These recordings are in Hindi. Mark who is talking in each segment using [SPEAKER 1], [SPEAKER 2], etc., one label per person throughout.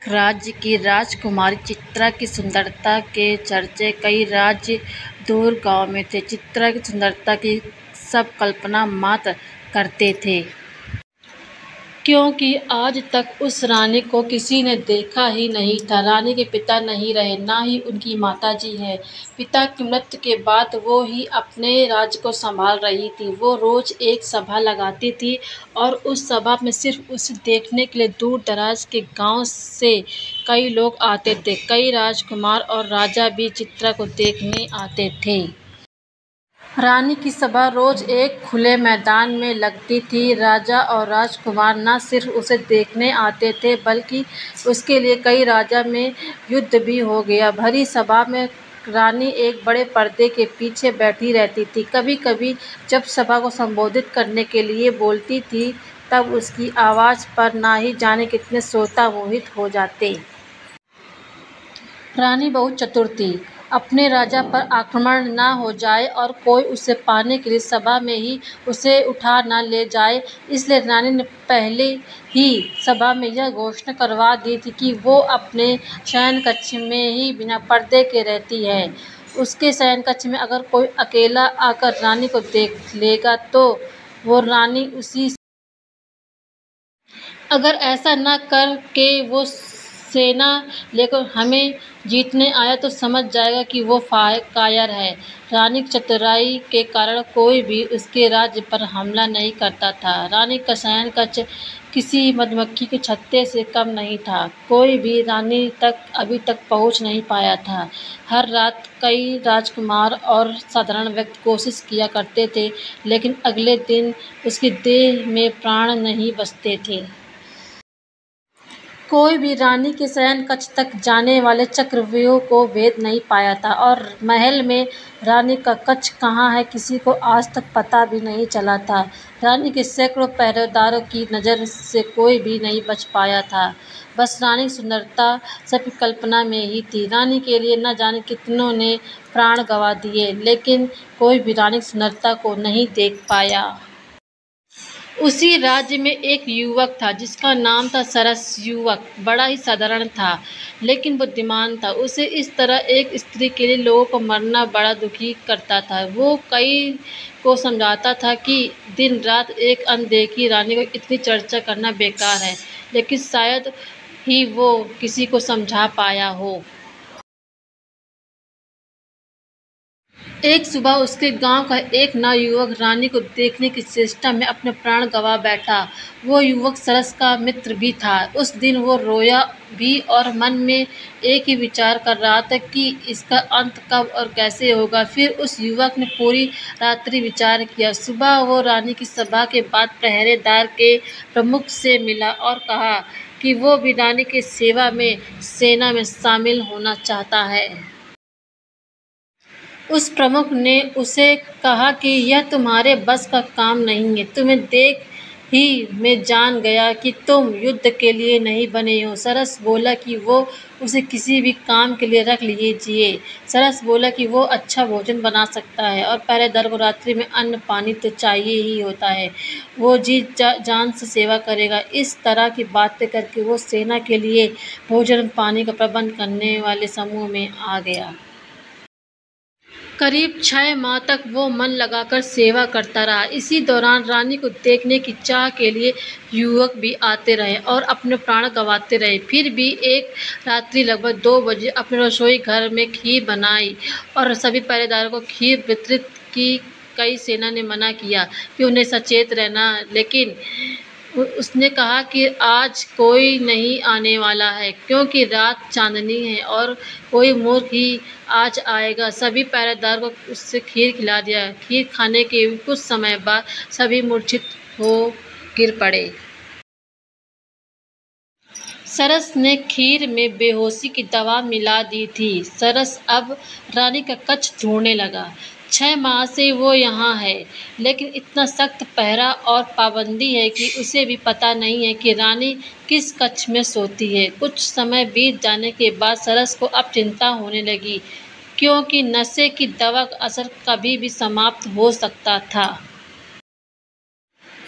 [SPEAKER 1] राज्य की राजकुमारी चित्रा की सुंदरता के चर्चे कई राज्य दूर गांव में थे। चित्रा की सुंदरता की सब कल्पना मात्र करते थे, क्योंकि आज तक उस रानी को किसी ने देखा ही नहीं था। रानी के पिता नहीं रहे, ना ही उनकी माताजी है। पिता की मृत्यु के बाद वो ही अपने राज्य को संभाल रही थी। वो रोज एक सभा लगाती थी और उस सभा में सिर्फ उसे देखने के लिए दूर दराज के गांव से कई लोग आते थे। कई राजकुमार और राजा भी चित्रा को देखने आते थे। रानी की सभा रोज एक खुले मैदान में लगती थी। राजा और राजकुमार न सिर्फ उसे देखने आते थे, बल्कि उसके लिए कई राज्यों में युद्ध भी हो गया। भरी सभा में रानी एक बड़े पर्दे के पीछे बैठी रहती थी। कभी-कभी जब सभा को संबोधित करने के लिए बोलती थी, तब उसकी आवाज पर ना ही जाने कितने श्रोता मोहित हो जाते। रानी बहुत चतुर थी। अपने राजा पर आक्रमण न हो जाए और कोई उसे पाने के लिए सभा में ही उसे उठा न ले जाए, इसलिए रानी ने पहले ही सभा में यह घोषणा करवा दी थी कि वो अपने शयन कक्ष में ही बिना पर्दे के रहती है। उसके शयन कक्ष में अगर कोई अकेला आकर रानी को देख लेगा तो वो रानी उसी, अगर ऐसा न कर के वो सेना लेकर हमें जीतने आया तो समझ जाएगा कि वो कायर है। रानी की चतुराई के कारण कोई भी उसके राज्य पर हमला नहीं करता था। रानी का शयन कक्ष किसी मधुमक्खी के छत्ते से कम नहीं था। कोई भी रानी तक अभी तक पहुंच नहीं पाया था। हर रात कई राजकुमार और साधारण व्यक्ति कोशिश किया करते थे, लेकिन अगले दिन उसकी देह में प्राण नहीं बचते थे। कोई भी रानी के शयन कक्ष तक जाने वाले चक्रव्यूह को भेद नहीं पाया था, और महल में रानी का कक्ष कहाँ है किसी को आज तक पता भी नहीं चला था। रानी के सैकड़ों पहरेदारों की नज़र से कोई भी नहीं बच पाया था। बस रानी की सुंदरता सबकी कल्पना में ही थी। रानी के लिए न जाने कितनों ने प्राण गंवा दिए, लेकिन कोई भी रानी की सुंदरता को नहीं देख पाया। उसी राज्य में एक युवक था जिसका नाम था सरस। युवक बड़ा ही साधारण था, लेकिन बुद्धिमान था। उसे इस तरह एक स्त्री के लिए लोगों को मरना बड़ा दुखी करता था। वो कई को समझाता था कि दिन रात एक अनदेखी रानी को इतनी चर्चा करना बेकार है, लेकिन शायद ही वो किसी को समझा पाया हो। एक सुबह उसके गांव का एक नवयुवक रानी को देखने की चेष्टा में अपने प्राण गंवा बैठा। वो युवक सरस का मित्र भी था। उस दिन वो रोया भी और मन में एक ही विचार कर रहा था कि इसका अंत कब और कैसे होगा। फिर उस युवक ने पूरी रात्रि विचार किया। सुबह वो रानी की सभा के बाद पहरेदार के प्रमुख से मिला और कहा कि वो भी रानी की सेवा में सेना में शामिल होना चाहता है। उस प्रमुख ने उसे कहा कि यह तुम्हारे बस का काम नहीं है। तुम्हें देख ही मैं जान गया कि तुम युद्ध के लिए नहीं बने हो। सरस बोला कि वो उसे किसी भी काम के लिए रख लीजिए। सरस बोला कि वो अच्छा भोजन बना सकता है और पहरेदार को रात्रि में अन्न पानी तो चाहिए ही होता है। वो जी जान से सेवा करेगा। इस तरह की बातें करके वो सेना के लिए भोजन पानी का प्रबंध करने वाले समूह में आ गया। करीब 6 माह तक वो मन लगाकर सेवा करता रहा। इसी दौरान रानी को देखने की चाह के लिए युवक भी आते रहे और अपने प्राण गंवाते रहे। फिर भी एक रात्रि लगभग 2 बजे अपने रसोई घर में खीर बनाई और सभी पहरेदारों को खीर वितरित की। कई सेना ने मना किया कि उन्हें सचेत रहना, लेकिन उसने कहा कि आज कोई नहीं आने वाला है, क्योंकि रात चांदनी है और कोई मूर्ख ही आज आएगा। सभी पहरेदार को उससे खीर खिला दिया। खीर खाने के कुछ समय बाद सभी मूर्छित हो गिर पड़े। सरस ने खीर में बेहोशी की दवा मिला दी थी। सरस अब रानी का कक्ष ढूंढने लगा। 6 माह से वो यहाँ है, लेकिन इतना सख्त पहरा और पाबंदी है कि उसे भी पता नहीं है कि रानी किस कक्ष में सोती है। कुछ समय बीत जाने के बाद सरस को अब चिंता होने लगी, क्योंकि नशे की दवा का असर कभी भी समाप्त हो सकता था।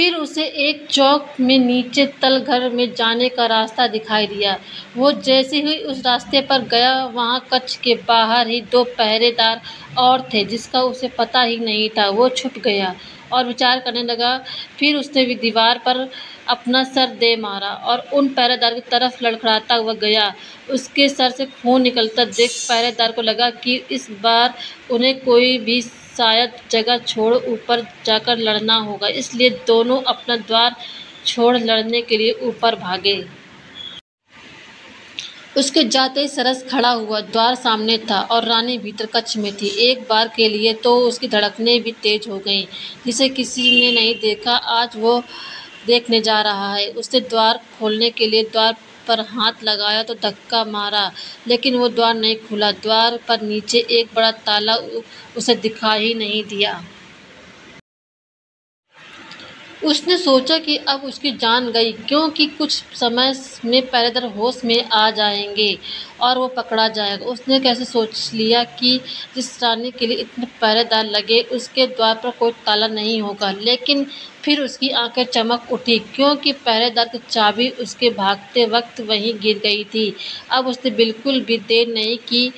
[SPEAKER 1] फिर उसे एक चौक में नीचे तल घर में जाने का रास्ता दिखाई दिया। वो जैसे ही उस रास्ते पर गया, वहाँ कक्ष के बाहर ही 2 पहरेदार और थे, जिसका उसे पता ही नहीं था। वो छुप गया और विचार करने लगा। फिर उसने भी दीवार पर अपना सर दे मारा और उन पहरेदार की तरफ लड़खड़ाता हुआ गया। उसके सर से खून निकलता देख पहरेदार को लगा कि इस बार उन्हें कोई भी शायद जगह छोड़ ऊपर जाकर लड़ना होगा, इसलिए दोनों अपना द्वार छोड़ लड़ने के लिए ऊपर भागे। उसके जाते ही सरस खड़ा हुआ। द्वार सामने था और रानी भीतर कक्ष में थी। एक बार के लिए तो उसकी धड़कनें भी तेज हो गईं, जिसे किसी ने नहीं देखा। आज वो देखने जा रहा है। उसने द्वार खोलने के लिए द्वार पर हाथ लगाया तो धक्का मारा, लेकिन वो द्वार नहीं खुला। द्वार पर नीचे एक बड़ा ताला उसे दिखाई ही नहीं दिया। उसने सोचा कि अब उसकी जान गई, क्योंकि कुछ समय में पहरेदार होश में आ जाएंगे और वो पकड़ा जाएगा। उसने कैसे सोच लिया कि जिस रानी के लिए इतने पहरेदार लगे, उसके द्वार पर कोई ताला नहीं होगा। लेकिन फिर उसकी आंखें चमक उठी, क्योंकि पहरेदार की चाबी उसके भागते वक्त वहीं गिर गई थी। अब उसने बिल्कुल भी देर नहीं की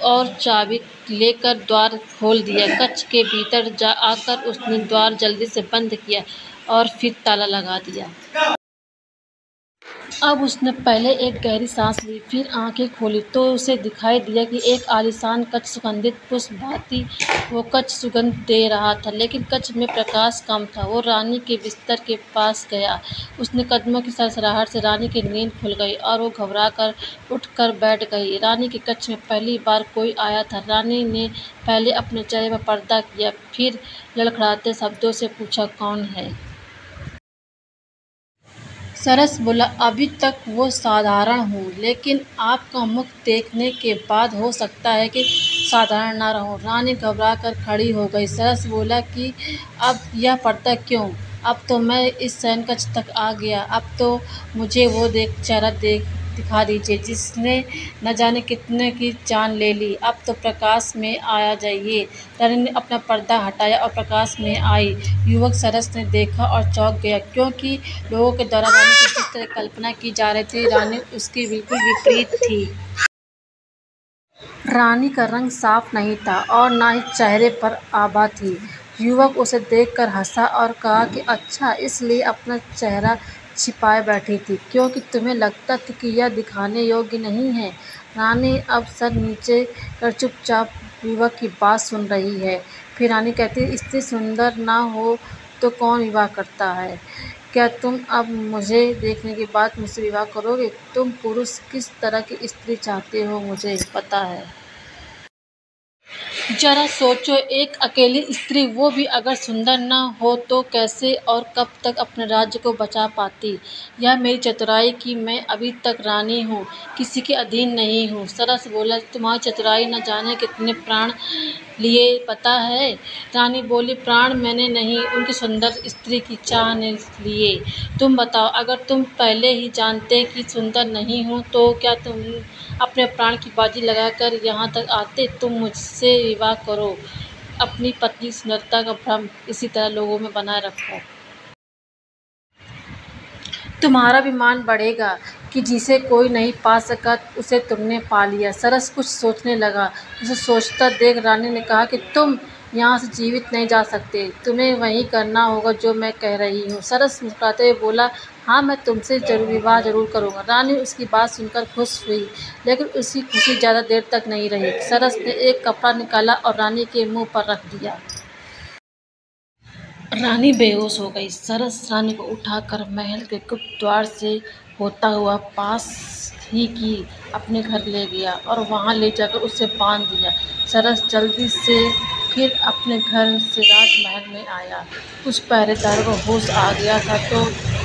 [SPEAKER 1] और चाबी लेकर द्वार खोल दिया। कक्ष के भीतर जा आकर उसने द्वार जल्दी से बंद किया और फिर ताला लगा दिया। अब उसने पहले एक गहरी सांस ली, फिर आंखें खोली तो उसे दिखाई दिया कि एक आलीशान कक्ष सुगंधित पुष्प भांति वो कक्ष सुगंध दे रहा था, लेकिन कक्ष में प्रकाश कम था। वो रानी के बिस्तर के पास गया। उसने कदमों की सरसराहट से रानी की नींद खुल गई और वो घबरा कर उठकर बैठ गई। रानी के कक्ष में पहली बार कोई आया था। रानी ने पहले अपने चेहरे पर पर्दा किया, फिर लड़खड़ाते शब्दों से पूछा, कौन है? सरस बोला, अभी तक वो साधारण हूँ, लेकिन आपका मुख देखने के बाद हो सकता है कि साधारण ना रहूँ। रानी घबरा कर खड़ी हो गई। सरस बोला कि अब यह पर्दा क्यों? अब तो मैं इस शयनकक्ष तक आ गया। अब तो मुझे वो चेहरा दिखा दीजिए जिसने न जाने कितने की जान ले ली। अब तो प्रकाश में आ जाइए। रानी ने अपना पर्दा हटाया और प्रकाश में आई। युवक सरस ने देखा और चौंक गया, क्योंकि लोगों के द्वारा रानी की जिस तरह कल्पना की जा रही थी, रानी उसकी बिल्कुल विपरीत थी। रानी का रंग साफ नहीं था और न ही चेहरे पर आभा थी। युवक उसे देखकर हंसा और कहा कि अच्छा, इसलिए अपना चेहरा छिपाए बैठी थी, क्योंकि तुम्हें लगता था कि यह दिखाने योग्य नहीं है। रानी अब सर नीचे कर चुपचाप युवक की बात सुन रही है। फिर रानी कहती, स्त्री सुंदर ना हो तो कौन विवाह करता है? क्या तुम अब मुझे देखने के बाद मुझसे विवाह करोगे? तुम पुरुष किस तरह की स्त्री चाहते हो मुझे पता है। जरा सोचो, एक अकेली स्त्री, वो भी अगर सुंदर न हो तो कैसे और कब तक अपने राज्य को बचा पाती? यह मेरी चतुराई कि मैं अभी तक रानी हूँ, किसी के अधीन नहीं हूँ। सरस बोला, तुम्हारी चतुराई न जाने कितने प्राण लिए पता है? रानी बोली, प्राण मैंने नहीं, उनकी सुंदर स्त्री की चाह ने लिए। तुम बताओ, अगर तुम पहले ही जानते कि सुंदर नहीं हूँ तो क्या तुम अपने प्राण की बाजी लगाकर यहाँ तक आते? तुम मुझसे विवाह करो, अपनी पत्नी की सुंदरता का भ्रम इसी तरह लोगों में बनाए रखो। तुम्हारा भी मान बढ़ेगा कि जिसे कोई नहीं पा सका उसे तुमने पा लिया। सरस कुछ सोचने लगा। उसे सोचता देख रानी ने कहा कि तुम यहाँ से जीवित नहीं जा सकते। तुम्हें वही करना होगा जो मैं कह रही हूँ। सरस मुस्कुराते हुए बोला, हाँ, मैं तुमसे विवाह जरूर करूँगा। रानी उसकी बात सुनकर खुश हुई, लेकिन उसकी खुशी ज़्यादा देर तक नहीं रही। सरस ने एक कपड़ा निकाला और रानी के मुँह पर रख दिया। रानी बेहोश हो गई। सरस रानी को उठाकर महल के गुप्त द्वार से होता हुआ पास ही की अपने घर ले गया और वहां ले जाकर उसे बांध दिया। सरस जल्दी से फिर अपने घर से राजमहल में आया। कुछ पहरेदारों को होश आ गया था तो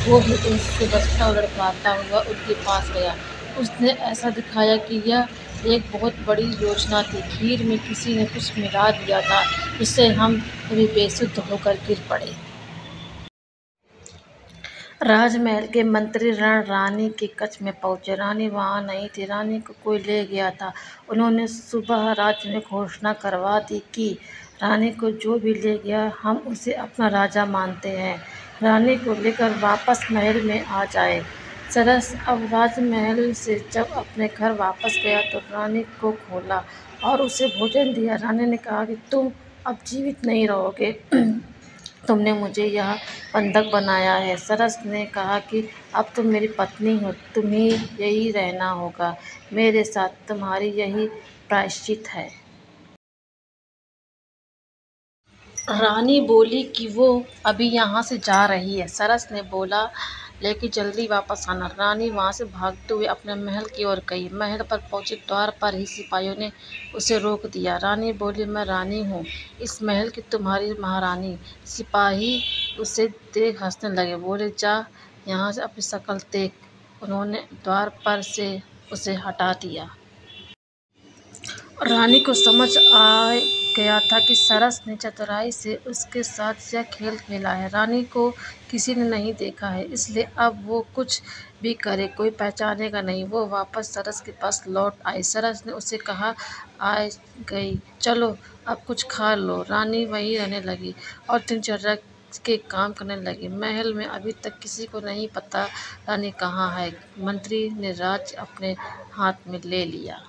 [SPEAKER 1] वो भी उनसे बचता और लड़खड़ाता हुआ उनके पास गया। उसने ऐसा दिखाया कि यह एक बहुत बड़ी योजना थी। खीर में किसी ने कुछ मिला दिया था, जिससे हम सभी बेसुध होकर गिर पड़े। राजमहल के मंत्री रण रानी के कक्ष में पहुंचे। रानी वहां नहीं थी। रानी को कोई ले गया था। उन्होंने सुबह राज्य में घोषणा करवा दी कि रानी को जो भी ले गया हम उसे अपना राजा मानते हैं। रानी को लेकर वापस महल में आ जाए। सरस अब राजमहल से जब अपने घर वापस गया तो रानी को खोला और उसे भोजन दिया। रानी ने कहा कि तुम अब जीवित नहीं रहोगे। तुमने मुझे यह बंधक बनाया है। सरस ने कहा कि अब तुम मेरी पत्नी हो, तुम्हें यही रहना होगा मेरे साथ, तुम्हारी यही प्रायश्चित है। रानी बोली कि वो अभी यहाँ से जा रही है। सरस ने बोला लेकिन जल्दी वापस आना। रानी वहाँ से भागते हुए अपने महल की ओर गई। महल पर पहुंची, द्वार पर ही सिपाहियों ने उसे रोक दिया। रानी बोली, मैं रानी हूँ, इस महल की तुम्हारी महारानी। सिपाही उसे देख हंसने लगे, बोले जा यहाँ से अपनी शक्ल देख। उन्होंने द्वार पर से उसे हटा दिया। रानी को समझ आ गया था कि सरस ने चतुराई से उसके साथ यह खेल खेला है। रानी को किसी ने नहीं देखा है, इसलिए अब वो कुछ भी करे कोई पहचानेगा नहीं। वो वापस सरस के पास लौट आई। सरस ने उसे कहा, आ गई, चलो अब कुछ खा लो। रानी वहीं रहने लगी और दिनचर्या के काम करने लगी। महल में अभी तक किसी को नहीं पता रानी कहाँ है। मंत्री ने राज्य अपने हाथ में ले लिया।